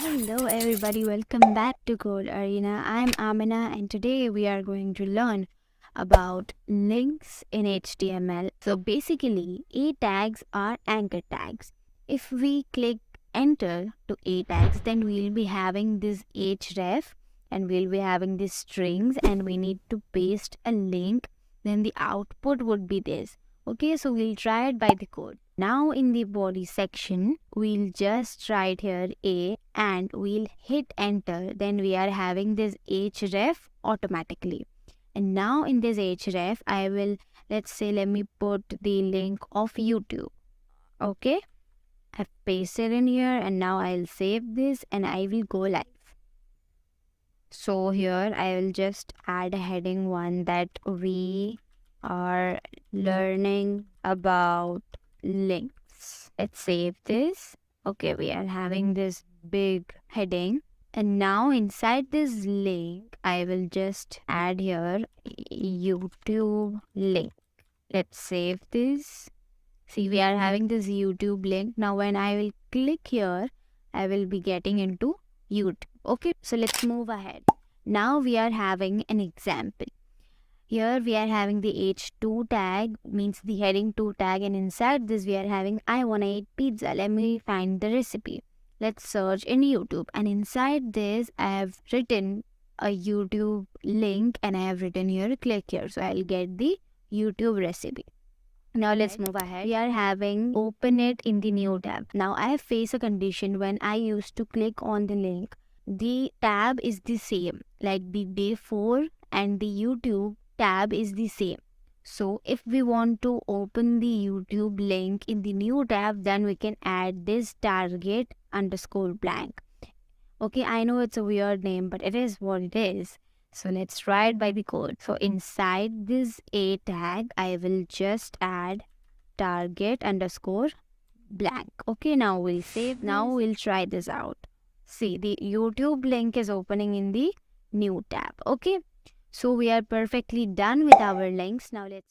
Hello everybody, welcome back to Code Arena. I'm Amina and today we are going to learn about links in HTML. So basically, A tags are anchor tags. If we click enter to A tags, then we'll be having this href and we'll be having these strings and we need to paste a link. Then the output would be this. Okay, so we'll try it by the code. Now in the body section, we'll just write here A and we'll hit enter. Then we are having this href automatically. And now in this href, I will, let me put the link of YouTube. Okay, I've pasted in here and now I'll save this and I will go live. So here I will just add a heading one that we are learning about links. Let's save this. Okay, we are having this big heading. And now inside this link, I will just add here YouTube link. Let's save this. See, we are having this YouTube link. Now when I will click here, I will be getting into YouTube. Okay, so let's move ahead. Now we are having an example. Here we are having the H2 tag, means the heading 2 tag, and inside this we are having I wanna eat pizza. Let me find the recipe. Let's search in YouTube, and inside this I have written a YouTube link and I have written here click here. So I'll get the YouTube recipe. Now let's move ahead. We are having open it in the new tab. Now I have faced a condition when I used to click on the link. The tab is the same, like the day 4 and the YouTube tab is the same. So if we want to open the YouTube link in the new tab, then we can add this target underscore blank. Okay, I know it's a weird name, but it is what it is. So let's try it by the code. So inside this A tag, I will just add target underscore blank. Okay, now we'll save. Now we'll try this out. See, the YouTube link is opening in the new tab. Okay, so we are perfectly done with our links. Now let's